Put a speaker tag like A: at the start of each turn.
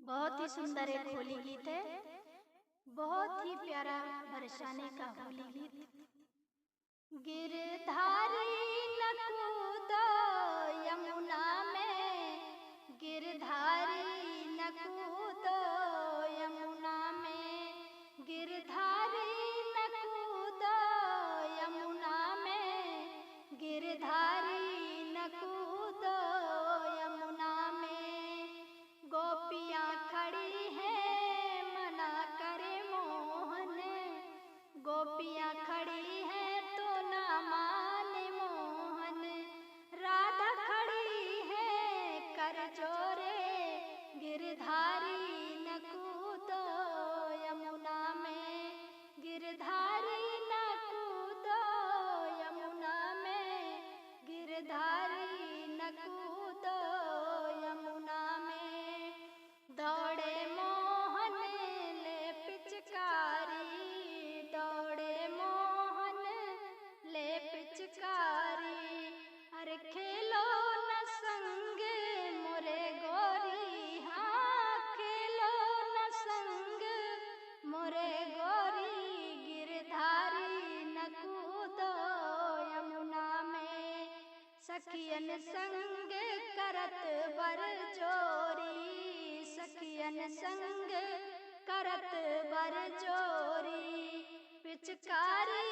A: बहुत ही सुंदर एक होली गीत है। बहुत ही प्यारा बरसाने का होली गीत। गिरधारी न कूदो यमुना में, गिरधारी न कूदो यमुना में, गिरधारी न कूदो यमुना में, गिरधारी न कूदो यमुना में। गोपियाँ खड़ी हैं मना करे मोहन, गोपियाँ खड़ी हैं तो ना माने मोहन। राधा खड़ी है कर जोरे, गिरधारी न कूदो यमुना में, गिरधारी न कूदो यमुना में, गिरधारी न कूदो यमुना में। दौड़े मोहन ले पिचकारी, दौड़े मोहन ले पिचकारी। अरे खेलो न संग मोरे गोरी, हाँ खेलो न संग मोरे गोरी, गिरधारी न कूदो यमुना में। सखियन संग करत बर जोरी, सखियन संग करत बर जोरी, पिचकारी